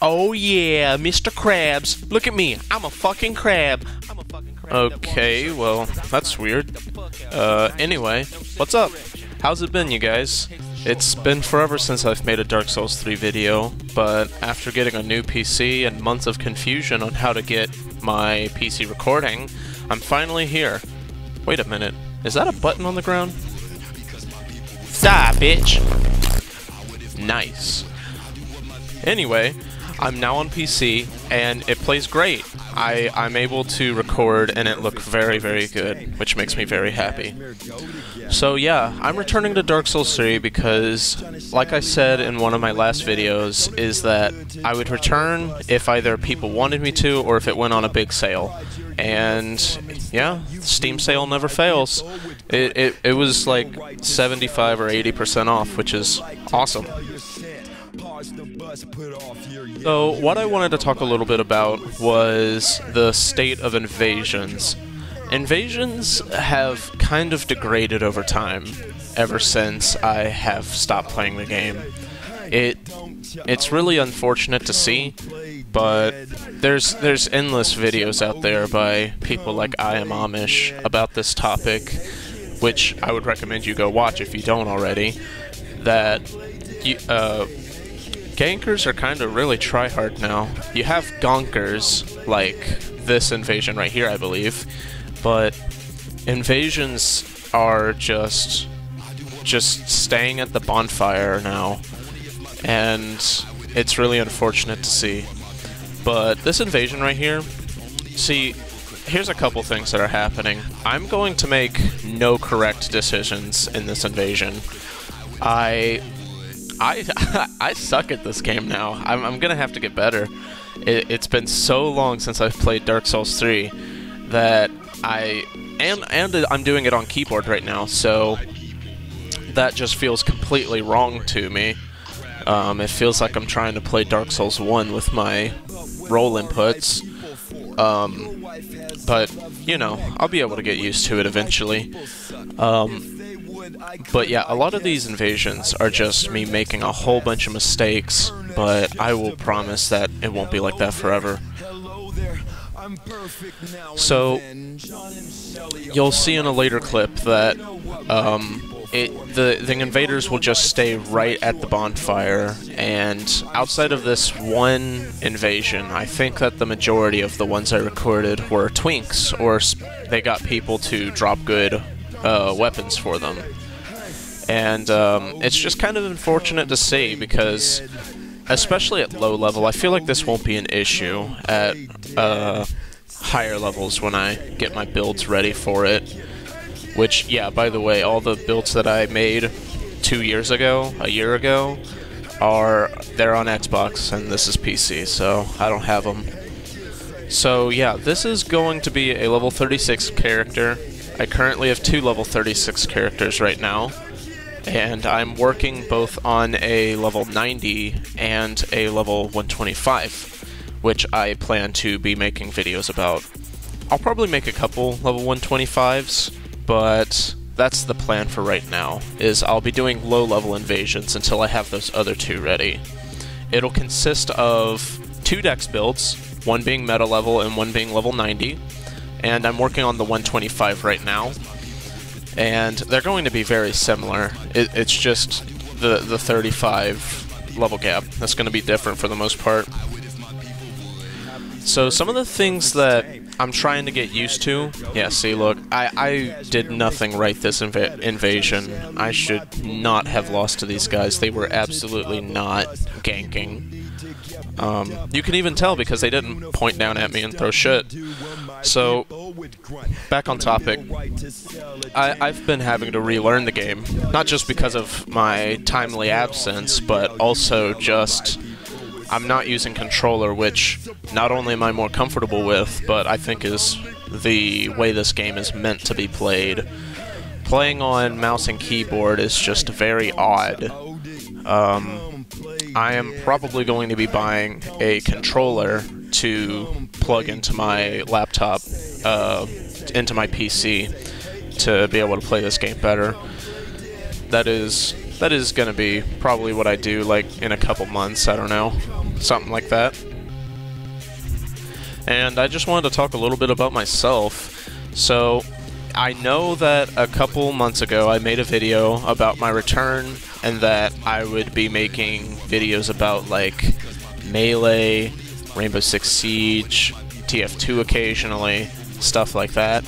Oh yeah, Mr. Krabs. Look at me. I'm a fucking crab. Okay, well, that's weird. Anyway, what's up? How's it been, you guys? It's been forever since I've made a Dark Souls 3 video, but after getting a new PC and months of confusion on how to get my PC recording, I'm finally here. Wait a minute, is that a button on the ground? Stop, bitch! Nice. Anyway, I'm now on PC, and it plays great. I'm able to record, and it looked very, very good, which makes me very happy. So yeah, I'm returning to Dark Souls 3 because, like I said in one of my last videos, is that I would return if either people wanted me to, or if it went on a big sale. And yeah, Steam sale never fails. It was like 75 or 80% off, which is awesome. So what I wanted to talk a little bit about was the state of invasions. Invasions have kind of degraded over time, ever since I have stopped playing the game. It's really unfortunate to see, but there's endless videos out there by people like I Am Amish about this topic, which I would recommend you go watch if you don't already. That gankers are kind of really tryhard now. You have gonkers, like this invasion right here, I believe, but invasions are just staying at the bonfire now, and it's really unfortunate to see. But this invasion right here, see, here's a couple things that are happening. I'm going to make no correct decisions in this invasion. I suck at this game now. I'm gonna have to get better. It's been so long since I've played Dark Souls 3 that I'm doing it on keyboard right now, so that just feels completely wrong to me. It feels like I'm trying to play Dark Souls 1 with my roll inputs. But, you know, I'll be able to get used to it eventually. But yeah, a lot of these invasions are just me making a whole bunch of mistakes, but I will promise that it won't be like that forever. So, you'll see in a later clip that the invaders will just stay right at the bonfire, and outside of this one invasion, I think that the majority of the ones I recorded were twinks, or they got people to drop good weapons for them. And it's just kind of unfortunate to see, because especially at low level, I feel like this won't be an issue at higher levels when I get my builds ready for it. Which, yeah, by the way, all the builds that I made 2 years ago, a year ago, they're on Xbox, and this is PC, so I don't have them. So yeah, this is going to be a level 36 character. I currently have 2 level 36 characters right now, and I'm working both on a level 90 and a level 125, which I plan to be making videos about. I'll probably make a couple level 125s, but that's the plan for right now, is I'll be doing low-level invasions until I have those other 2 ready. It'll consist of 2 dex builds, one being meta level and one being level 90, and I'm working on the 125 right now, and they're going to be very similar. It's just the 35 level gap that's going to be different for the most part. So some of the things that I'm trying to get used to, yeah, see, look, I did nothing right this invasion. I should not have lost to these guys. They were absolutely not ganking. You can even tell because they didn't point down at me and throw shit. So, back on topic, I've been having to relearn the game, not just because of my timely absence, but also just I'm not using controller, which not only am I more comfortable with, but I think is the way this game is meant to be played. Playing on mouse and keyboard is just very odd. I am probably going to be buying a controller to plug into my laptop, into my PC, to be able to play this game better. That is that is gonna be probably what I do, like, in a couple months, I don't know, something like that. And I just wanted to talk a little bit about myself. So, I know that a couple months ago I made a video about my return, and that I would be making videos about, like, Melee, Rainbow Six Siege, TF2 occasionally, stuff like that.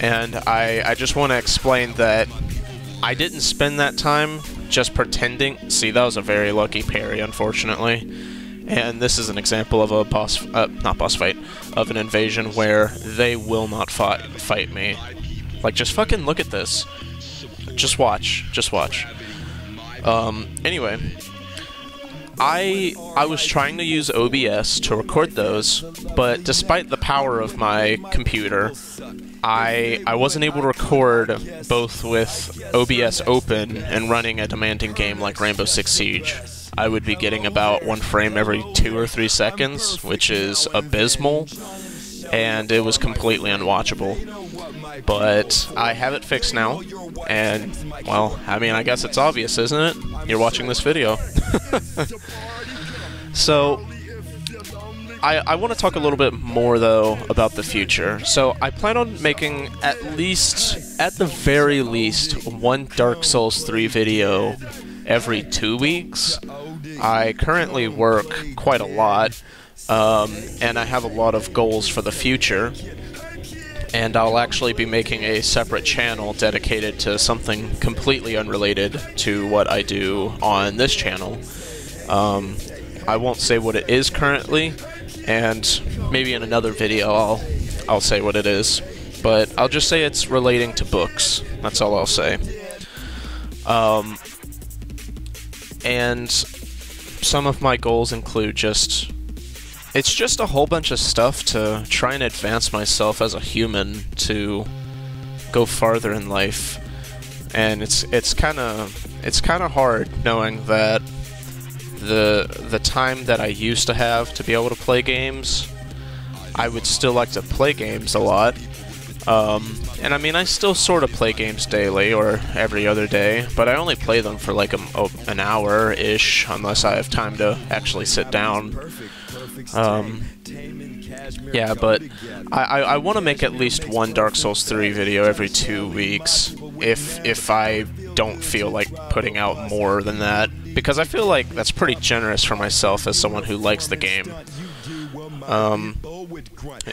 And I just want to explain that I didn't spend that time just pretending. See, that was a very lucky parry, unfortunately. And this is an example of a not boss fight, of an invasion where they will not fight me. Like, just fucking look at this. Just watch. Just watch. Anyway. I was trying to use OBS to record those, but despite the power of my computer, I wasn't able to record both with OBS open and running a demanding game like Rainbow Six Siege. I would be getting about 1 frame every 2 or 3 seconds, which is abysmal, and it was completely unwatchable. But I have it fixed now, and, well, I mean, I guess it's obvious, isn't it? You're watching this video. So, I want to talk a little bit more, though, about the future. So, I plan on making at the very least, 1 Dark Souls 3 video every 2 weeks. I currently work quite a lot, and I have a lot of goals for the future. And I'll actually be making a separate channel dedicated to something completely unrelated to what I do on this channel. I won't say what it is currently, and maybe in another video I'll say what it is. But I'll just say it's relating to books. That's all I'll say. And some of my goals include it's just a whole bunch of stuff to try and advance myself as a human, to go farther in life. And it's kind of hard knowing that the time that I used to have to be able to play games, I would still like to play games a lot. And I mean, I still sort of play games daily or every other day, but I only play them for like an hour-ish, unless I have time to actually sit down. Yeah, but I want to make at least 1 Dark Souls 3 video every 2 weeks, if I don't feel like putting out more than that, because I feel like that's pretty generous for myself as someone who likes the game.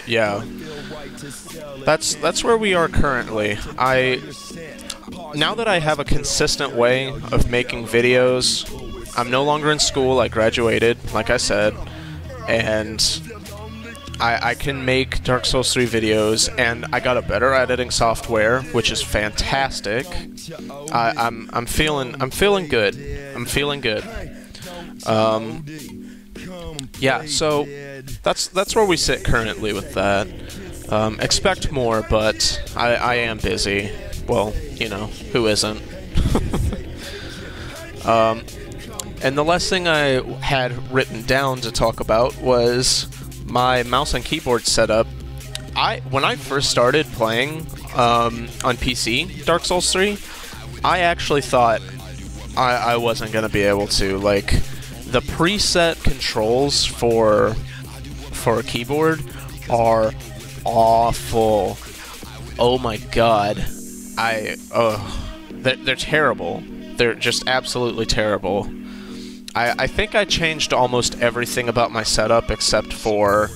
Yeah, that's where we are currently. Now that I have a consistent way of making videos, I'm no longer in school. I graduated, like I said, and I can make Dark Souls 3 videos, and I got a better editing software, which is fantastic. I'm feeling good. I'm feeling good. Yeah, so that's where we sit currently with that. Expect more, but I am busy. Well, you know, who isn't? And the last thing I had written down to talk about was my mouse and keyboard setup. When I first started playing on PC Dark Souls 3, I actually thought I wasn't gonna be able to. Like, the preset controls for a keyboard are awful. Oh my god. They're terrible. They're just absolutely terrible. I think I changed almost everything about my setup except for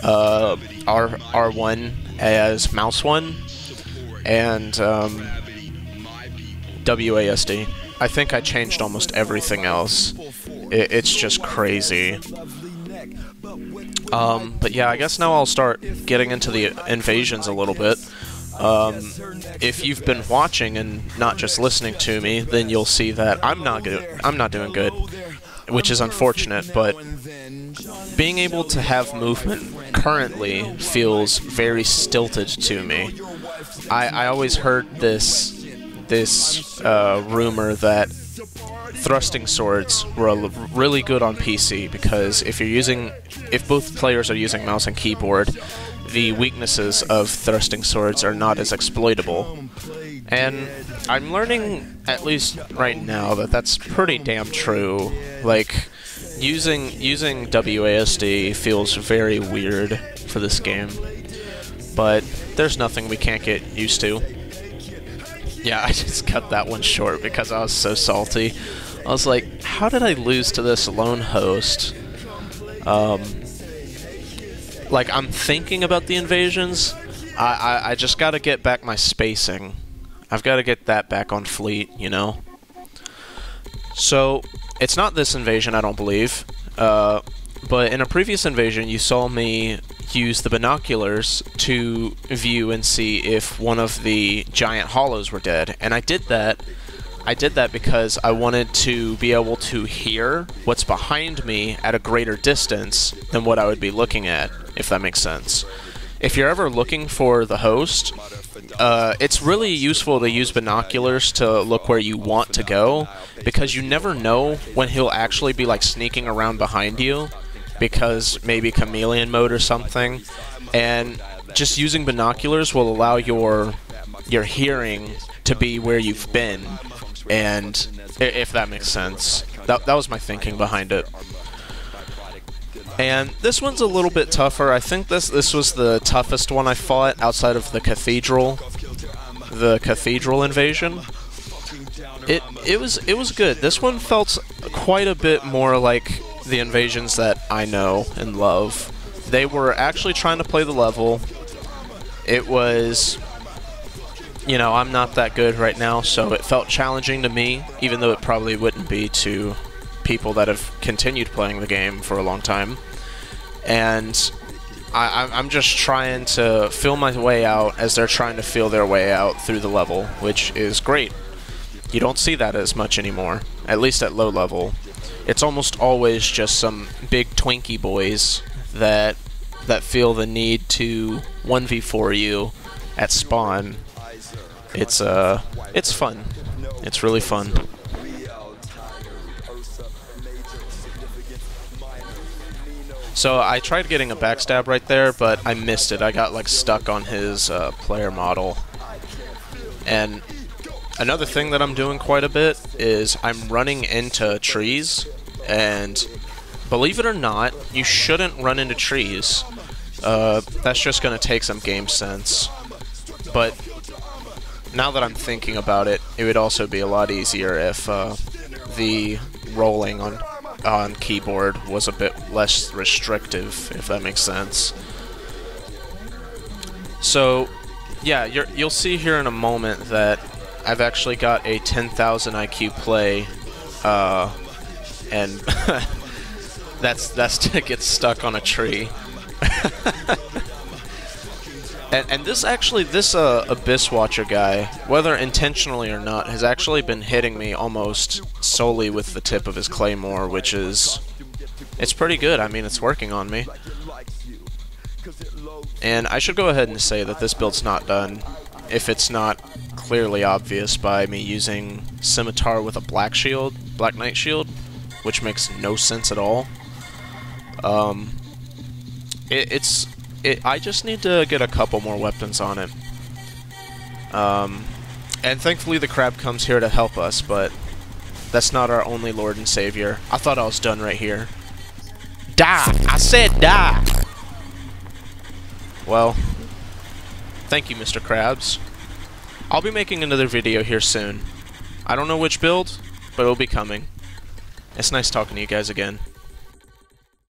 R1 as mouse 1 and WASD. I think I changed almost everything else. It's just crazy. But yeah, I guess now I'll start getting into the invasions a little bit. If you've been watching and not just listening to me, then you'll see that I'm not doing good, which is unfortunate, but being able to have movement currently feels very stilted to me. I always heard this rumor that thrusting swords were really good on PC, because if both players are using mouse and keyboard, the weaknesses of thrusting swords are not as exploitable. And I'm learning, at least right now, that that's pretty damn true. Like, using WASD feels very weird for this game. But there's nothing we can't get used to. Yeah, I just cut that one short because I was so salty. I was like, how did I lose to this lone host? Like, I'm thinking about the invasions. I just gotta get back my spacing. I've gotta get that back on fleet, you know? So, it's not this invasion, I don't believe. But in a previous invasion, you saw me use the binoculars to view and see if one of the giant hollows were dead. And I did that. I did that because I wanted to be able to hear what's behind me at a greater distance than what I would be looking at, if that makes sense. If you're ever looking for the host, it's really useful to use binoculars to look where you want to go, because you never know when he'll actually be like sneaking around behind you, because maybe chameleon mode or something, and just using binoculars will allow your hearing to be where you've been, and if that makes sense. That was my thinking behind it. And this one's a little bit tougher. I think this was the toughest one I fought outside of the cathedral invasion. It was good. This one felt quite a bit more like the invasions that I know and love. They were actually trying to play the level. It was, you know, I'm not that good right now, so it felt challenging to me, even though it probably wouldn't be to people that have continued playing the game for a long time. And I'm just trying to feel my way out as they're trying to feel their way out through the level, which is great. You don't see that as much anymore, at least at low level. It's almost always just some big Twinkie boys that feel the need to 1v4 you at spawn. It's fun. It's really fun. So I tried getting a backstab right there, but I missed it. I got like stuck on his player model. And another thing that I'm doing quite a bit is I'm running into trees, and believe it or not, you shouldn't run into trees. That's just going to take some game sense. But now that I'm thinking about it, it would also be a lot easier if the rolling on keyboard was a bit less restrictive, if that makes sense. So, yeah, you'll see here in a moment that I've actually got a 10,000 IQ play, and that's to get stuck on a tree. And this Abyss Watcher guy, whether intentionally or not, has actually been hitting me almost solely with the tip of his claymore, which is... it's pretty good. I mean, it's working on me. And I should go ahead and say that this build's not done, if it's not clearly obvious by me using Scimitar with a Black Knight shield, which makes no sense at all. I just need to get a couple more weapons on it. And thankfully the crab comes here to help us, but that's not our only Lord and Savior. I thought I was done right here. Die! I said die! Well, thank you, Mr. Krabs. I'll be making another video here soon. I don't know which build, but it'll be coming. It's nice talking to you guys again.